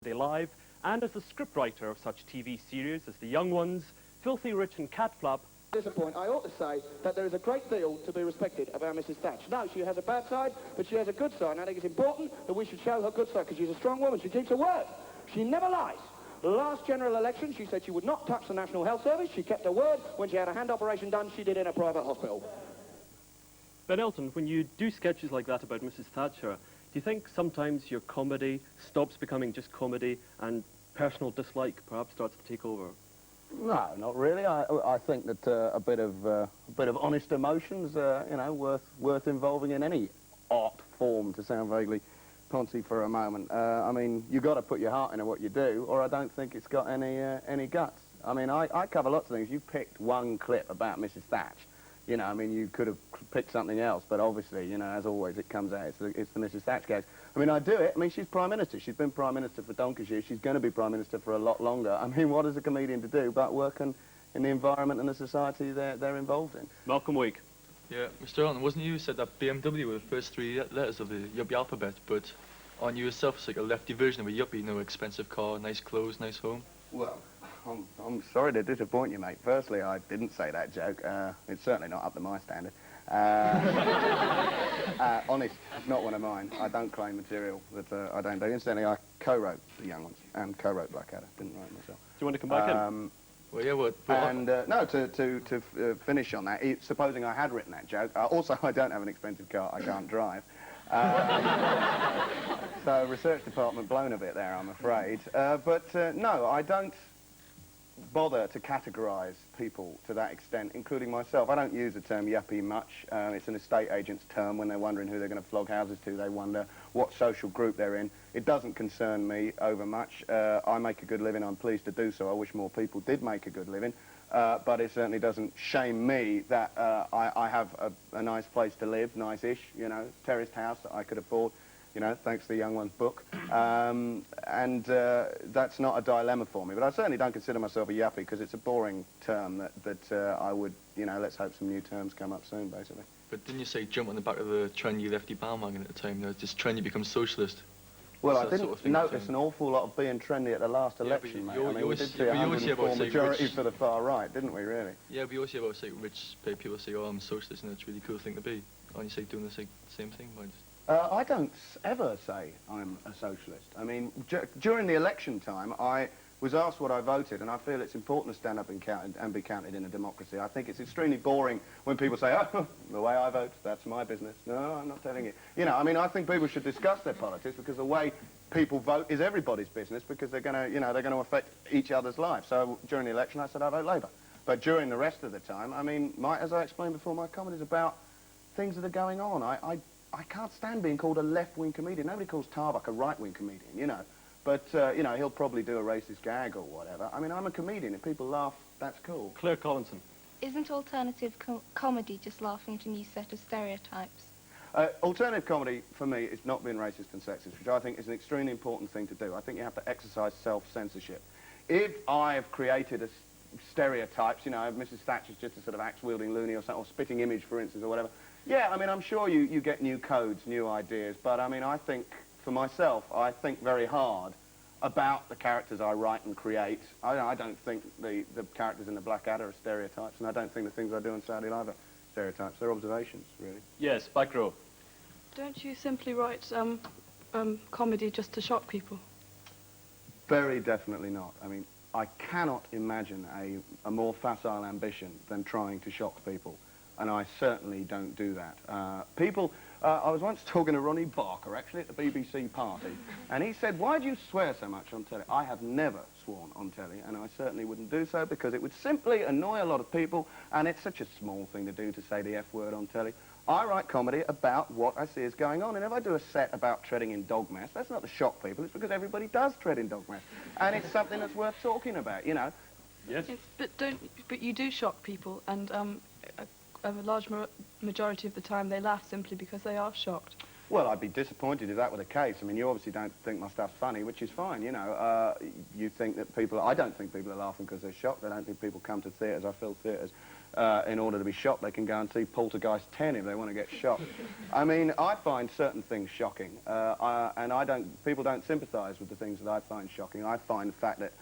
Live, and as the scriptwriter of such TV series as The Young Ones, Filthy Rich and Cat Flap. At this point, I ought to say that there is a great deal to be respected about Mrs. Thatch. No, she has a bad side, but she has a good side, and I think it's important that we should show her good side, because she's a strong woman. She keeps her word. She never lies. Last general election, she said she would not touch the National Health Service. She kept her word. When she had a hand operation done, she did it in a private hospital. Ben Elton, when you do sketches like that about Mrs. Thatcher, do you think sometimes your comedy stops becoming just comedy and personal dislike perhaps starts to take over? No, not really. I think that a bit of honest emotions, you know, worth involving in any art form, to sound vaguely poncy for a moment. I mean, you've got to put your heart into what you do, or I don't think it's got any guts. I mean, I cover lots of things. You picked one clip about Mrs. Thatch. You know, I mean, you could have picked something else, but obviously, you know, as always, it comes out. It's the Mrs. Thatch case. I mean, I do it. I mean, she's Prime Minister. She's been Prime Minister for donkey's years. She's going to be Prime Minister for a lot longer. I mean, what is a comedian to do but work in the environment and the society they're involved in? Malcolm Wake. Yeah, Mr. Elton, wasn't you said that BMW were the first three letters of the yuppie alphabet, but on you yourself it's like a lefty version of a yuppie, you know, expensive car, nice clothes, nice home? Well, I'm sorry to disappoint you, mate. Firstly, I didn't say that joke. It's certainly not up to my standard. Honest, it's not one of mine. I don't claim material that I don't do. Incidentally, I co-wrote The Young Ones and co-wrote Blackadder. Didn't write it myself. Do you want to come back in? Well, yeah, what? And no, to finish on that, supposing I had written that joke. Also, I don't have an expensive car. I can't drive. So research department blown a bit there, I'm afraid. No, I don't bother to categorise people to that extent, including myself. I don't use the term yuppie much. It's an estate agent's term. When they're wondering who they're going to flog houses to, they wonder what social group they're in. It doesn't concern me over much. I make a good living. I'm pleased to do so. I wish more people did make a good living. But it certainly doesn't shame me that I have a nice place to live, nice-ish, you know, terraced house that I could afford, you know, thanks to the Young Ones book. That's not a dilemma for me. But I certainly don't consider myself a yuppie, because it's a boring term that I would, you know, let's hope some new terms come up soon, basically. But didn't you say jump on the back of the trendy lefty bandwagon at the time? You know, just trendy becomes socialist. Well, I didn't notice an awful lot of being trendy at the last election, mate. I mean, we did see a 104 majority for the far right, didn't we, really? Yeah, but you always hear about, say, rich people say, oh, I'm a socialist, and it's a really cool thing to be. Aren't you, say, doing the same thing? I don't ever say I'm a socialist. I mean, during the election time, I was asked what I voted, and I feel it's important to stand up and be counted in a democracy. I think it's extremely boring when people say, oh, the way I vote, that's my business. No, I'm not telling you. You know, I mean, I think people should discuss their politics, because the way people vote is everybody's business, because they're going to, you know, they're going to affect each other's lives. So during the election, I said I vote Labour. But during the rest of the time, I mean, as I explained before, my comedy's about things that are going on. I can't stand being called a left-wing comedian. Nobody calls Tarbuck a right-wing comedian, you know. But, you know, he'll probably do a racist gag or whatever. I mean, I'm a comedian. If people laugh, that's cool. Claire Collinson. Isn't alternative comedy just laughing at a new set of stereotypes? Alternative comedy, for me, is not being racist and sexist, which I think is an extremely important thing to do. I think you have to exercise self-censorship. If I've created stereotypes, you know, Mrs. Thatcher's just a sort of axe-wielding loony or something, or spitting image, for instance, or whatever, yeah, I mean, I'm sure you get new codes, new ideas, but, I mean, I think, for myself, I think very hard about the characters I write and create. I don't think the characters in the Blackadder are stereotypes, and I don't think the things I do on Saturday Live are stereotypes. They're observations, really. Yes, back row. Don't you simply write comedy just to shock people? Very definitely not. I mean, I cannot imagine a more facile ambition than trying to shock people, and I certainly don't do that. I was once talking to Ronnie Barker, actually, at the BBC party, and he said, why do you swear so much on telly? I have never sworn on telly, and I certainly wouldn't do so, because it would simply annoy a lot of people, and it's such a small thing to do to say the F word on telly. I write comedy about what I see is going on, and if I do a set about treading in dog mess, that's not to shock people, it's because everybody does tread in dog mess, and it's something that's worth talking about, you know. Yes. But you do shock people, and a large majority of the time they laugh simply because they are shocked. Well, I'd be disappointed if that were the case. I mean, you obviously don't think my stuff's funny, which is fine, you know. You think that people... I don't think people are laughing because they're shocked. I don't think people come to theatres. I fill theatres in order to be shocked, they can go and see Poltergeist 10 if they want to get shocked. I mean, I find certain things shocking, and people don't sympathise with the things that I find shocking. I find the fact that,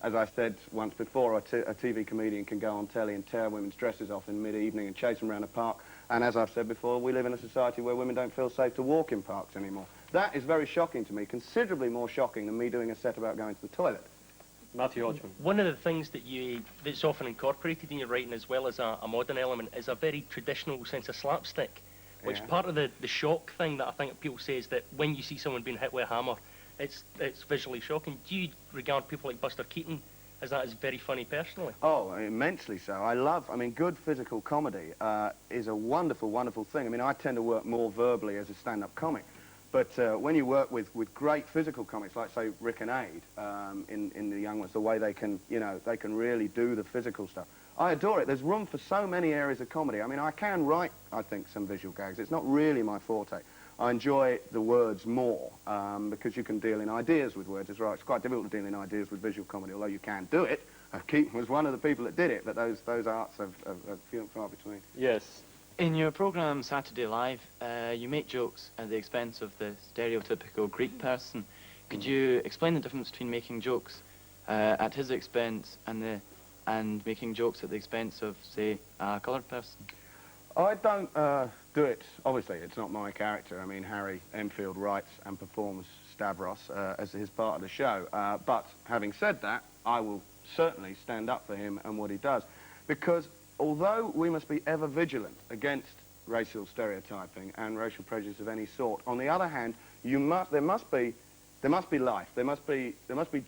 as I said once before, a TV comedian can go on telly and tear women's dresses off in mid-evening and chase them around a park. And as I've said before, we live in a society where women don't feel safe to walk in parks anymore. That is very shocking to me, considerably more shocking than me doing a set about going to the toilet. Matthew Hodgman. One of the things that's often incorporated in your writing, as well as a modern element, is a very traditional sense of slapstick, which Yeah. part of the shock thing that I think people say is that when you see someone being hit with a hammer, it's visually shocking. Do you regard people like Buster Keaton as that as very funny personally? Oh, immensely so. I mean, good physical comedy is a wonderful, wonderful thing. I mean, I tend to work more verbally as a stand-up comic. But when you work with great physical comics, like, say, Rick and Aid in The Young Ones, the way they can, they can really do the physical stuff. I adore it. There's room for so many areas of comedy. I mean, I can write, I think, some visual gags. It's not really my forte. I enjoy the words more because you can deal in ideas with words. It's right. It's quite difficult to deal in ideas with visual comedy, although you can do it. Keaton was one of the people that did it, but those arts are few and far between. Yes. In your programme Saturday Live, you make jokes at the expense of the stereotypical Greek person. Could you explain the difference between making jokes at his expense and making jokes at the expense of, say, a coloured person? I don't do it. Obviously, it's not my character. I mean, Harry Enfield writes and performs Stavros as his part of the show. But having said that, I will certainly stand up for him and what he does, because although we must be ever vigilant against racial stereotyping and racial prejudice of any sort, on the other hand, there must be life. There must be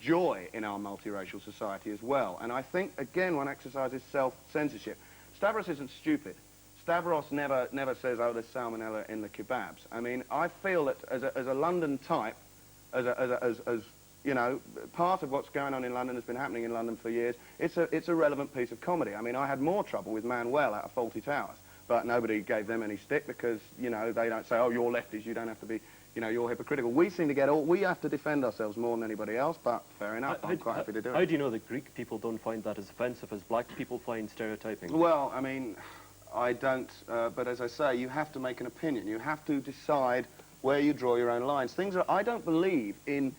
joy in our multiracial society as well. And I think, again, one exercises self-censorship. Stavros isn't stupid. Stavros never says, oh, there's salmonella in the kebabs. I mean, I feel that as a London type, as you know, part of what's going on in London has been happening in London for years. It's a relevant piece of comedy. I mean, I had more trouble with Manuel out of Faulty Towers, but nobody gave them any stick because, they don't say, oh, you're lefties, you don't have to be, you're hypocritical. We seem to we have to defend ourselves more than anybody else, but fair enough, I'm quite happy to do it. How do you know that Greek people don't find that as offensive as black people find stereotyping? Well, I mean, I don't, but as I say, you have to make an opinion. You have to decide where you draw your own lines. I don't believe in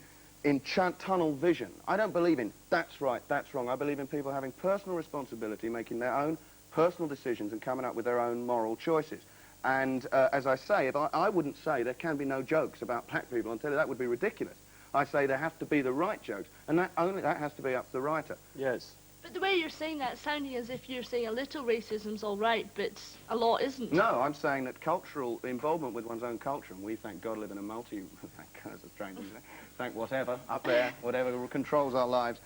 tunnel vision. I don't believe in that's right, that's wrong. I believe in people having personal responsibility, making their own personal decisions and coming up with their own moral choices. And as I say, I wouldn't say there can be no jokes about black people on telly. That would be ridiculous. I say there have to be the right jokes, and that has to be up to the writer. Yes. But the way you're saying that, it's sounding as if you're saying a little racism's all right, but a lot isn't. No, I'm saying that cultural involvement with one's own culture, and we, thank God, live in a thank God, that's a strange thing, thank whatever, up there, whatever controls our lives.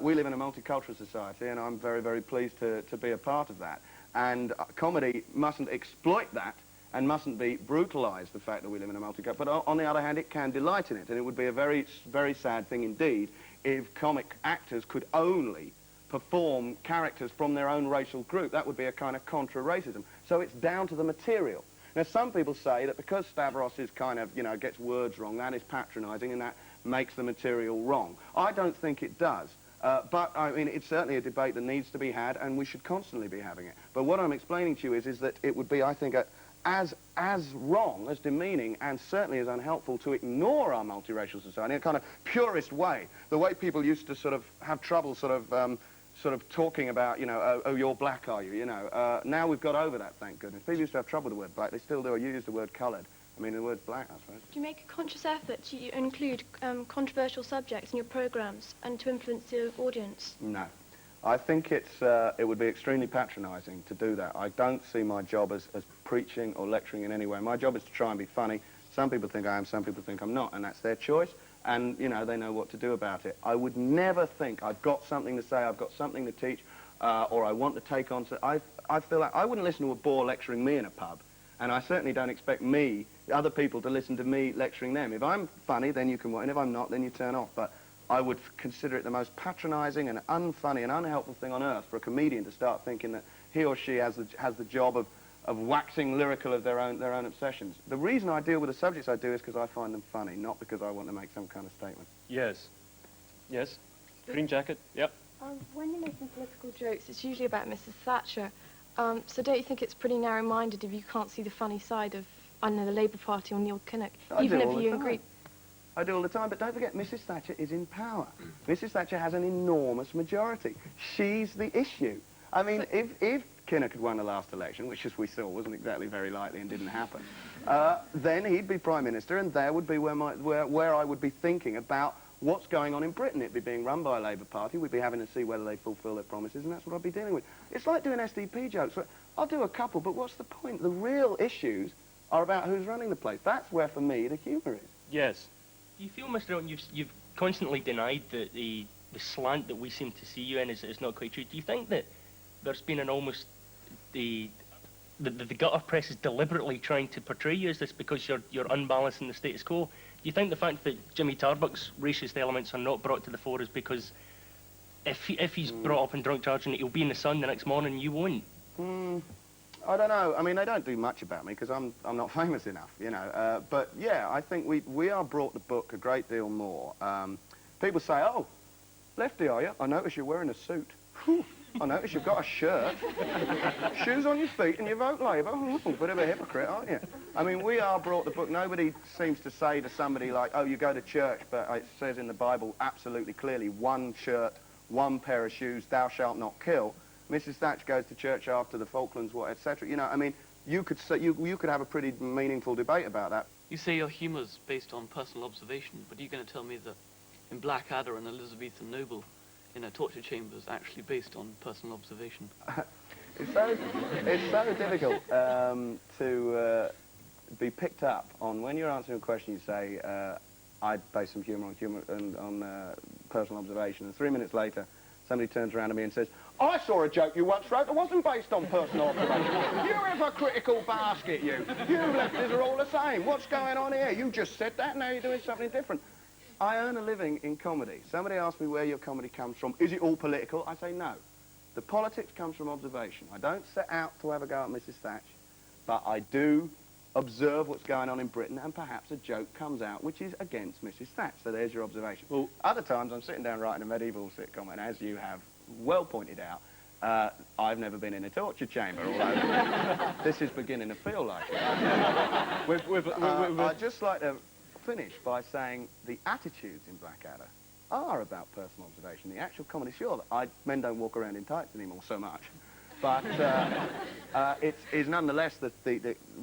We live in a multicultural society, and I'm very, very pleased to be a part of that. And comedy mustn't exploit that and mustn't be brutalised, the fact that we live in a multicultural. But on the other hand, it can delight in it, and it would be a very, very sad thing indeed if comic actors could only perform characters from their own racial group. That would be a kind of contra-racism. So it's down to the material. Now, some people say that because Stavros is kind of, gets words wrong, that is patronising and that makes the material wrong. I don't think it does. But, I mean, it's certainly a debate that needs to be had, and we should constantly be having it. But what I'm explaining to you is that it would be, I think, as wrong, as demeaning, and certainly as unhelpful to ignore our multiracial society in a kind of purist way. The way people used to sort of have trouble sort of talking about, oh, you're black, are you, Now we've got over that, thank goodness. People used to have trouble with the word black. They still do. You use the word coloured. I mean, the word black, I suppose. Do you make a conscious effort to include controversial subjects in your programmes and to influence the audience? No. I think it would be extremely patronising to do that. I don't see my job as preaching or lecturing in any way. My job is to try and be funny. Some people think I am, some people think I'm not, and that's their choice. And, they know what to do about it. I would never think I've got something to say, I've got something to teach, or I want to take on... I feel like I wouldn't listen to a bore lecturing me in a pub, and I certainly don't expect other people to listen to me lecturing them. If I'm funny, then you can watch, and if I'm not, then you turn off. But I would consider it the most patronising and unfunny and unhelpful thing on earth for a comedian to start thinking that he or she has the job of waxing lyrical of their own obsessions. The reason I deal with the subjects I do is because I find them funny, not because I want to make some kind of statement. Yes. Yes. Green jacket. Yep. When you're making political jokes, it's usually about Mrs. Thatcher. So don't you think it's pretty narrow-minded if you can't see the funny side of, I don't know, the Labour Party or Neil Kinnock? I Even do if all the you time. agree. I do all the time, but don't forget, Mrs Thatcher is in power. Mrs Thatcher has an enormous majority. She's the issue. I mean, if Kinnock had won the last election, which, as we saw, wasn't exactly very likely and didn't happen, then he'd be Prime Minister, and there would be where I would be thinking about what's going on in Britain. It'd be being run by a Labour Party. We'd be having to see whether they fulfil their promises, and that's what I'd be dealing with. It's like doing SDP jokes. I'll do a couple, but what's the point? The real issues are about who's running the place. That's where, for me, the humour is. Yes. Do you feel, Mr. Elton, you've constantly denied that the slant that we seem to see you in is not quite true? Do you think that there's been an almost the gutter press is deliberately trying to portray you as this because you're unbalancing the status quo? Do you think the fact that Jimmy Tarbuck's racist elements are not brought to the fore is because if he's brought up in drunk charging, he'll be in the Sun the next morning and you won't? I don't know. I mean, they don't do much about me because I'm not famous enough, you know. But yeah, I think we are brought to book a great deal more. People say, "Oh, lefty, are you? I notice you're wearing a suit. Whew. I notice you've got a shirt, shoes on your feet, and you vote Labour. Bit of a hypocrite, aren't you?" I mean, we are brought to book. Nobody seems to say to somebody like, "Oh, you go to church, but it says in the Bible absolutely clearly, one shirt, one pair of shoes, thou shalt not kill." Mrs Thatcher goes to church after the Falklands War, etc. You know, I mean, you could say, you could have a pretty meaningful debate about that. You say your humour's based on personal observation, but are you going to tell me that in Blackadder and Elizabethan Noble, in a torture chamber, is actually based on personal observation? It's so difficult to be picked up on when you're answering a question. You say, "I base some humour on personal observation," and 3 minutes later, somebody turns around to me and says, "I saw a joke you once wrote that wasn't based on personal observation. You hypocritical basket, you. You lefties are all the same. What's going on here? You just said that, now you're doing something different." I earn a living in comedy. Somebody asks me where your comedy comes from. Is it all political? I say no. The politics comes from observation. I don't set out to have a go at Mrs Thatcher, but I do observe what's going on in Britain, and perhaps a joke comes out which is against Mrs Thatcher. So there's your observation. Well, other times I'm sitting down writing a medieval sitcom, and as you have well pointed out, I've never been in a torture chamber, although this is beginning to feel like it. I'd just like to finish by saying the attitudes in Blackadder are about personal observation. The actual comedy, sure, men don't walk around in tights anymore so much, but it is nonetheless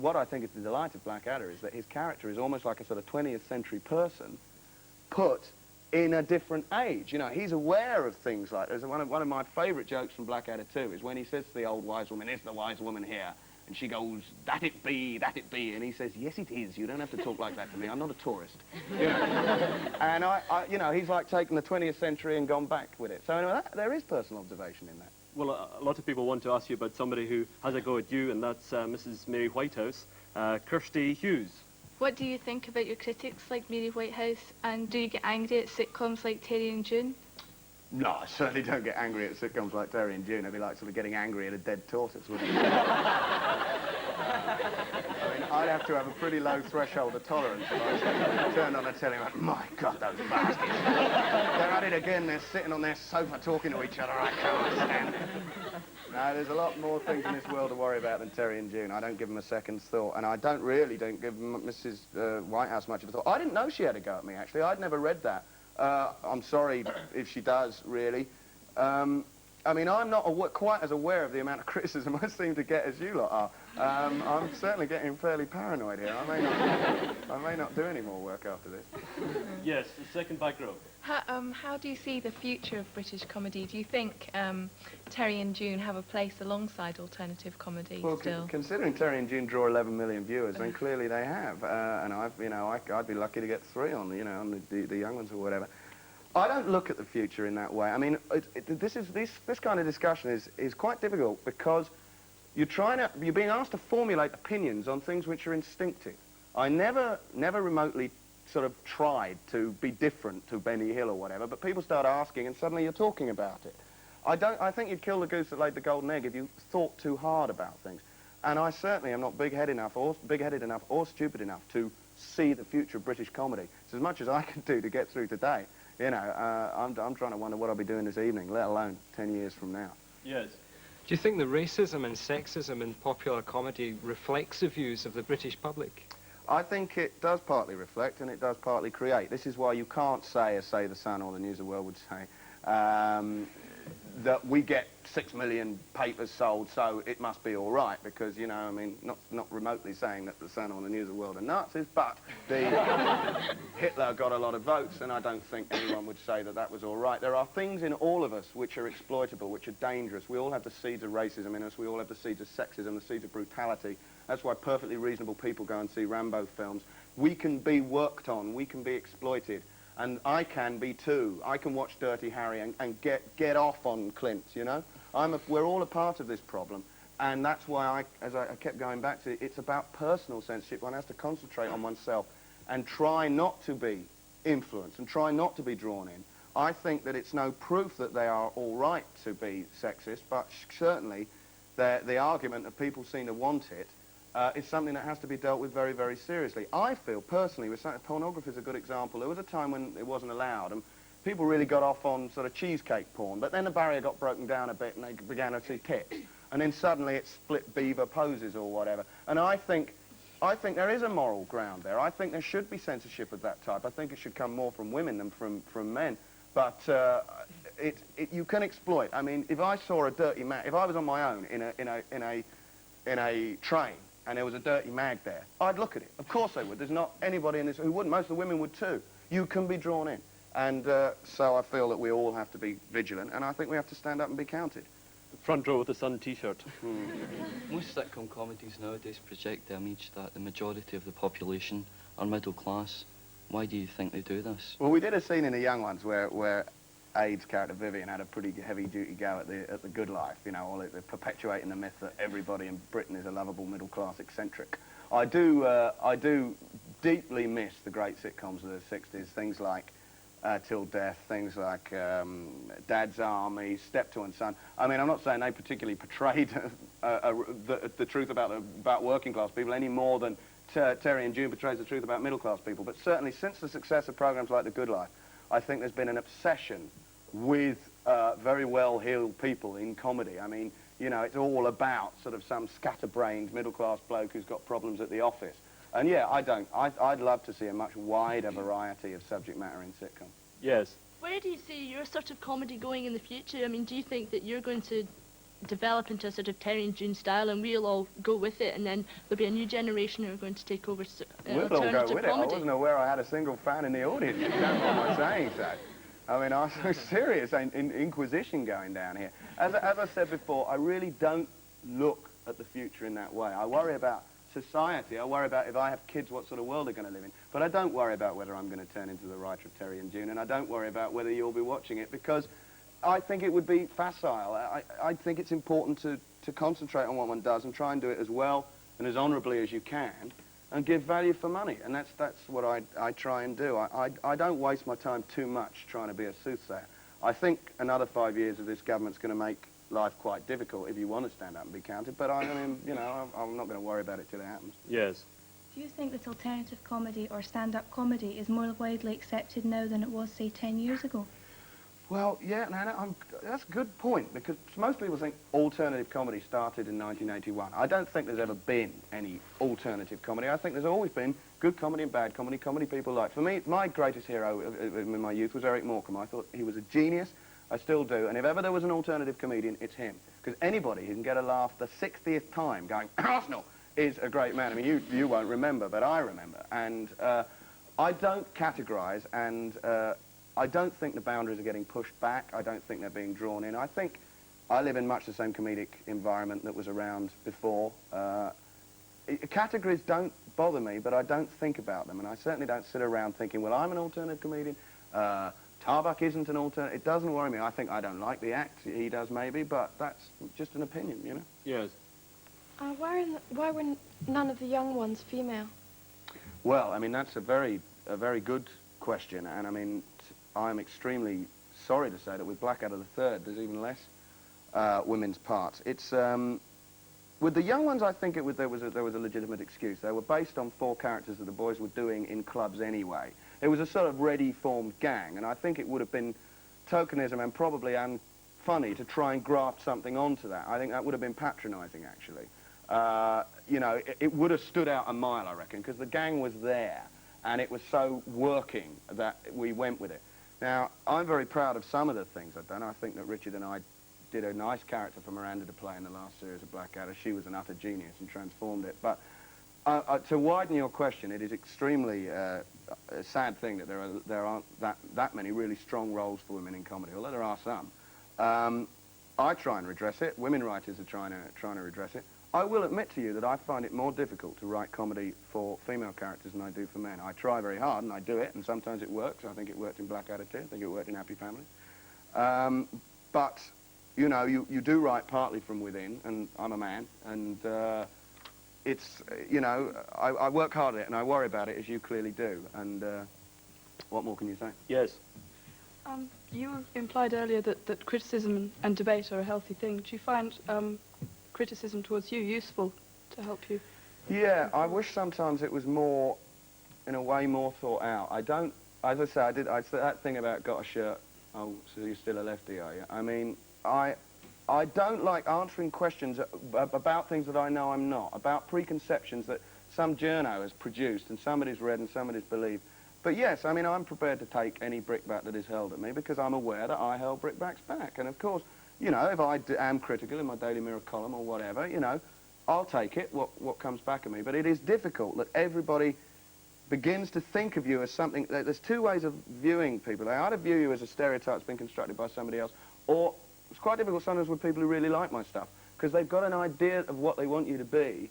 what I think is the delight of Blackadder is that his character is almost like a sort of 20th century person put in a different age. You know, he's aware of things like, there's one of my favourite jokes from Blackadder 2 is when he says to the old wise woman, "Is the wise woman here?" And she goes, "That it be, that it be." And he says, "Yes, it is. You don't have to talk like that to me. I'm not a tourist." You know? And you know, he's like taken the 20th century and gone back with it. So anyway, there is personal observation in that. Well, a lot of people want to ask you about somebody who has a go at you, and that's Mrs Mary Whitehouse, Kirsty Hughes. What do you think about your critics like Mary Whitehouse, and do you get angry at sitcoms like Terry and June? No, I certainly don't get angry at sitcoms like Terry and June. I'd be like sort of getting angry at a dead tortoise, wouldn't it? I mean, I'd have to have a pretty low threshold of tolerance if I turned on the telly and went, "My God, those bastards. They're at it again. They're sitting on their sofa talking to each other. I can't stand it." No, there's a lot more things in this world to worry about than Terry and June. I don't give them a second's thought, and I don't give Mrs Whitehouse much of a thought. I didn't know she had a go at me, actually. I'd never read that. I'm sorry if she does, really. I mean, I'm not quite as aware of the amount of criticism I seem to get as you lot are. I'm certainly getting fairly paranoid here. I may not do any more work after this. Yes, the second back row. How do you see the future of British comedy? Do you think Terry and June have a place alongside alternative comedy still? Considering Terry and June draw 11 million viewers, then clearly they have. And I'd be lucky to get 3 on the young ones or whatever. I don't look at the future in that way. I mean, this kind of discussion is quite difficult because you're being asked to formulate opinions on things which are instinctive. I never remotely sort of tried to be different to Benny Hill or whatever, but people start asking and suddenly you're talking about it. I think you'd kill the goose that laid the golden egg if you thought too hard about things. And I certainly am not big-headed enough or stupid enough to see the future of British comedy. It's as much as I can do to get through today. You know, I'm trying to wonder what I'll be doing this evening, let alone 10 years from now. Yes. Do you think the racism and sexism in popular comedy reflects the views of the British public? I think it does partly reflect and it does partly create. This is why you can't say, as say the Sun or the News of the World would say, that we get 6 million papers sold, so it must be all right, because, you know, I mean, not remotely saying that the Sun or the News of the World are Nazis, but Hitler got a lot of votes, and I don't think anyone would say that that was all right. There are things in all of us which are exploitable, which are dangerous. We all have the seeds of racism in us. We all have the seeds of sexism, the seeds of brutality. That's why perfectly reasonable people go and see Rambo films. We can be worked on. We can be exploited. And I can be too. I can watch Dirty Harry and get off on Clint, you know? We're all a part of this problem. And that's why, as I kept going back to it, it's about personal censorship. One has to concentrate on oneself and try not to be influenced and try not to be drawn in. I think that it's no proof that they are all right to be sexist, but certainly the argument that people seem to want it is something that has to be dealt with very, very seriously. I feel, personally, pornography is a good example. There was a time when it wasn't allowed, and people really got off on sort of cheesecake porn, but then the barrier got broken down a bit, and they began to see tits. And then suddenly it's split beaver poses or whatever. And I think there is a moral ground there. I think there should be censorship of that type. I think it should come more from women than from men. But you can exploit. I mean, if I saw a dirty man, if I was on my own in a train, and there was a dirty mag there, I'd look at it. Of course I would. There's not anybody in this who wouldn't. Most of the women would too. You can be drawn in. And so I feel that we all have to be vigilant, and I think we have to stand up and be counted. Front row with the Sun T-shirt. Most sitcom comedies nowadays project the image that the majority of the population are middle class. Why do you think they do this? Well, we did a scene in The Young Ones where Aid's character Vivian had a pretty heavy-duty go at the good life, you know, they're perpetuating the myth that everybody in Britain is a lovable middle-class eccentric. I do deeply miss the great sitcoms of the 60s, things like Till Death, things like Dad's Army, Steptoe and Son. I mean, I'm not saying they particularly portrayed the truth about working-class people any more than Terry and June portrays the truth about middle-class people, but certainly since the success of programs like The Good Life, I think there's been an obsession with very well-heeled people in comedy. I mean, you know, it's all about sort of some scatterbrained middle-class bloke who's got problems at the office. And yeah, I'd love to see a much wider variety of subject matter in sitcom. Yes. Where do you see your sort of comedy going in the future? I mean, do you think that you're going to develop into a sort of Terry and June style and we'll all go with it, and then there'll be a new generation who are going to take over We'll all go with it. I wasn't aware I had a single fan in the audience. You don't want my saying so. I mean, I'm so serious. Inquisition going down here. As I said before, I really don't look at the future in that way. I worry about society. I worry about if I have kids, what sort of world they're going to live in. But I don't worry about whether I'm going to turn into the writer of Terry and June, and I don't worry about whether you'll be watching it, because I think it would be facile. I think it's important to concentrate on what one does and try and do it as well and as honourably as you can and give value for money. And that's what I try and do. I don't waste my time too much trying to be a soothsayer. I think another 5 years of this government's going to make life quite difficult if you want to stand up and be counted, but I mean, you know, I'm not going to worry about it till it happens. Yes. Do you think that alternative comedy or stand-up comedy is more widely accepted now than it was, say, 10 years ago? Well, yeah, that's a good point, because most people think alternative comedy started in 1981. I don't think there's ever been any alternative comedy. I think there's always been good comedy and bad comedy, comedy people like. For me, my greatest hero in my youth was Eric Morecambe. I thought he was a genius. I still do. And if ever there was an alternative comedian, it's him. Because anybody who can get a laugh the 60th time going, Arsenal, is a great man. I mean, you won't remember, but I remember. And I don't categorise, and I don't think the boundaries are getting pushed back. I don't think they're being drawn in. I think I live in much the same comedic environment that was around before. Categories don't bother me, but I don't think about them. And I certainly don't sit around thinking, well, I'm an alternative comedian. Tarbuck isn't an alternative. It doesn't worry me. I think I don't like the act. He does maybe, but that's just an opinion, you know? Yes. Why were none of the young ones female? Well, I mean, that's a very good question. And I mean, I'm extremely sorry to say that with Blackadder III, there's even less women's parts. It's with the young ones, I think there was a legitimate excuse. They were based on 4 characters that the boys were doing in clubs anyway. It was a sort of ready-formed gang, and I think it would have been tokenism and probably funny to try and graft something onto that. I think that would have been patronising, actually. You know, it would have stood out a mile, I reckon, because the gang was there, and it was so working that we went with it. Now, I'm very proud of some of the things I've done. I think that Richard and I did a nice character for Miranda to play in the last series of Blackadder. She was an utter genius and transformed it. But to widen your question, it is extremely a sad thing that there aren't that many really strong roles for women in comedy, although there are some. I try and redress it. Women writers are trying to redress it. I will admit to you that I find it more difficult to write comedy for female characters than I do for men. I try very hard, and I do it, and sometimes it works. I think it worked in Blackadder too. I think it worked in Happy Families. But, you know, you do write partly from within, and I'm a man, and it's, you know, I work hard at it, and I worry about it, as you clearly do. And what more can you say? Yes. You implied earlier that criticism and debate are a healthy thing. Do you find criticism towards you useful to help you? Yeah, I wish sometimes it was more, in a way, more thought out. I don't, as I say, I said that thing about got a shirt, oh, so you're still a lefty, are you? I mean, I don't like answering questions about things that I know I'm not, about preconceptions that some journo has produced and somebody's read and somebody's believed. But yes, I mean, I'm prepared to take any brickbat that is hurled at me because I'm aware that I hurl brickbats back. And of course, you know, if I am critical in my Daily Mirror column or whatever, you know, I'll take it, what comes back at me. But it is difficult that everybody begins to think of you as something. There's two ways of viewing people. They either view you as a stereotype that's been constructed by somebody else, or it's quite difficult sometimes with people who really like my stuff, because they've got an idea of what they want you to be,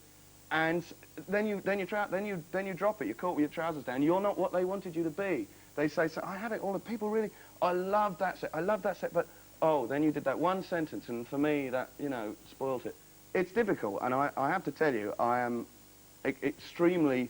and then you drop it. You're caught with your trousers down. You're not what they wanted you to be. They say, so I have it all. The people really, I love that set, but oh, then you did that one sentence, and for me, that, you know, spoilt it. It's difficult, and I have to tell you, I am extremely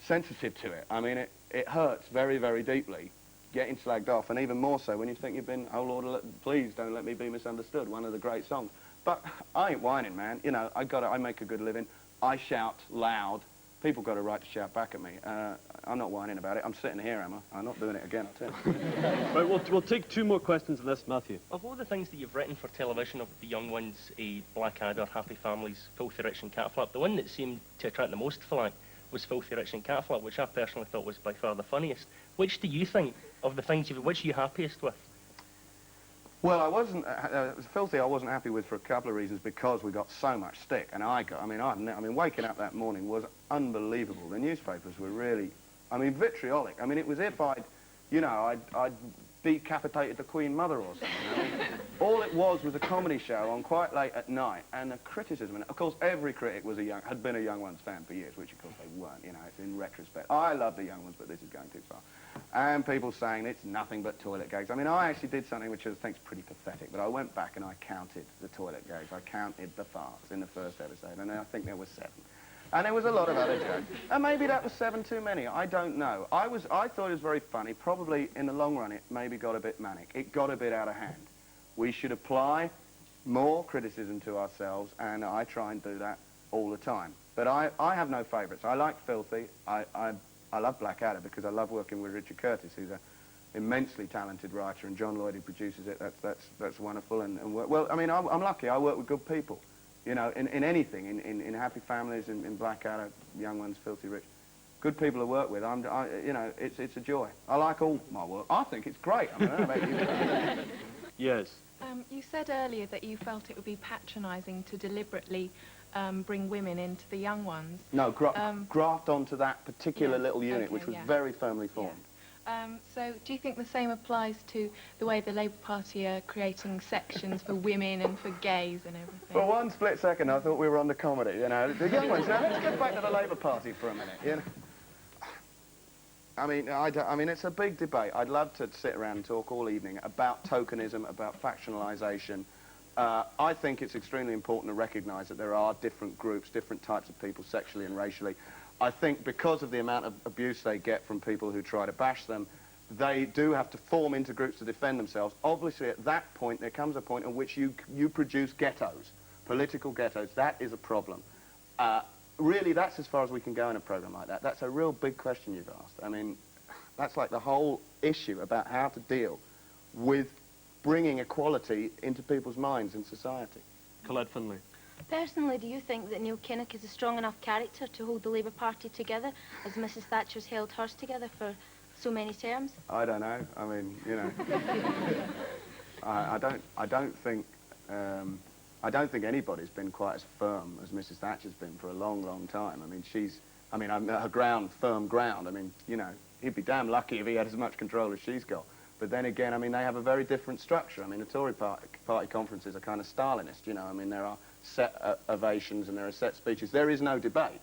sensitive to it. I mean, it hurts very, very deeply, getting slagged off, and even more so when you think you've been, oh Lord, please don't let me be misunderstood, one of the great songs. But I ain't whining, man. You know, I make a good living. I shout loud. People got a right to shout back at me. I'm not whining about it. I'm sitting here, am I? I'm not doing it again, I'll tell you. Right, we'll take two more questions on this, Matthew. Of all the things that you've written for television, of the young ones, Blackadder, Happy Families, Filthy Rich and Catflap, the one that seemed to attract the most flack was Filthy Rich and Catflap, which I personally thought was by far the funniest. Which do you think of the things which are you happiest with? Well, I wasn't, Filthy I wasn't happy with for a couple of reasons, because we got so much stick, and I mean, waking up that morning was unbelievable. The newspapers were really, I mean, vitriolic. I mean, it was if I'd decapitated the Queen Mother or something. I mean, all it was a comedy show on quite late at night, and the criticism, and of course every critic had been a Young Ones fan for years, which of course they weren't, you know, it's in retrospect. I love the Young Ones, but this is going too far. And people saying it's nothing but toilet gags. I mean, I actually did something which I think is pretty pathetic, but I went back and I counted the toilet gags. I counted the farts in the first episode, and I think there were 7. And there was a lot of other jokes. And maybe that was 7 too many, I don't know. I thought it was very funny. Probably in the long run it maybe got a bit manic. It got a bit out of hand. We should apply more criticism to ourselves, and I try and do that all the time. But I have no favourites. I like Filthy. I love Blackadder because I love working with Richard Curtis, who's an immensely talented writer, and John Lloyd, who produces it. That's wonderful. And well, I mean, I'm lucky. I work with good people. You know, in anything, in Happy Families, in Blackadder, Young Ones, Filthy Rich, good people to work with. You know, it's a joy. I like all my work. I think it's great. I mean, I don't know about you. Yes. You said earlier that you felt it would be patronising to deliberately bring women into the Young Ones. No, graft onto that particular little unit, which was very firmly formed. So do you think the same applies to the way the Labour Party are creating sections for women and for gays and everything? For one split second, I thought we were on the comedy, you know. The Young Ones, now let's get back to the Labour Party for a minute, you know. I mean, it's a big debate. I'd love to sit around and talk all evening about tokenism, about factionalisation. I think it's extremely important to recognise that there are different groups, different types of people, sexually and racially. I think because of the amount of abuse they get from people who try to bash them, they do have to form into groups to defend themselves. Obviously, at that point, there comes a point in which you produce ghettos, political ghettos. That is a problem. Really, that's as far as we can go in a programme like that. That's a real big question you've asked. I mean, that's like the whole issue about how to deal with bringing equality into people's minds in society. Colette Finlay. Personally, do you think that Neil Kinnock is a strong enough character to hold the Labour Party together, as Mrs Thatcher's held hers together for so many terms? I don't know. I mean, you know, I don't think anybody's been quite as firm as Mrs Thatcher's been for a long, long time. I mean, her ground, firm ground. I mean, you know, he'd be damn lucky if he had as much control as she's got. But then again, I mean, they have a very different structure. I mean, the Tory party conferences are kind of Stalinist, you know. I mean, there are set ovations and there are set speeches. There is no debate,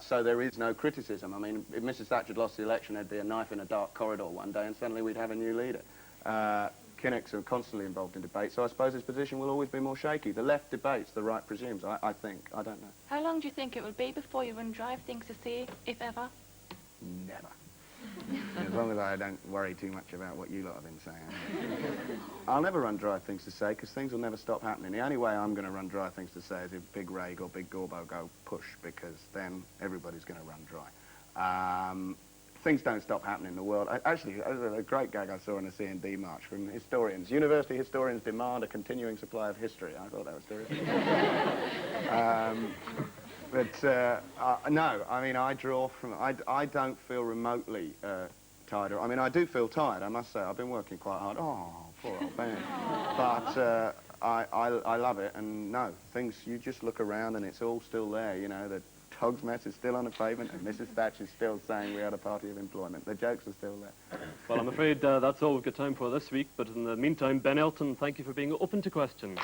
so there is no criticism. I mean, if Mrs Thatcher had lost the election, there'd be a knife in a dark corridor one day and suddenly we'd have a new leader. Kinnock's are constantly involved in debate, so I suppose his position will always be more shaky. The left debates, the right presumes, I think. I don't know. How long do you think it will be before you run dry of things to say, if ever? Never. As long as I don't worry too much about what you lot have been saying. I'll never run dry of things to say, because things will never stop happening. The only way I'm going to run dry of things to say is if Big Rag or Big Gorbo go push, because then everybody's going to run dry. Things don't stop happening in the world. Actually, a great gag I saw in the C&D march from historians. University historians demand a continuing supply of history. I thought that was terrific. No, I mean, I draw from... I don't feel remotely tired. I mean, I do feel tired, I must say. I've been working quite hard. Oh, poor old Ben. But I love it, and no, things, you just look around and it's all still there, you know, the Tog's mess is still on the pavement and Mrs Thatcher's still saying we had a party of employment. The jokes are still there. Well, I'm afraid that's all we've got time for this week, but in the meantime, Ben Elton, thank you for being open to questions.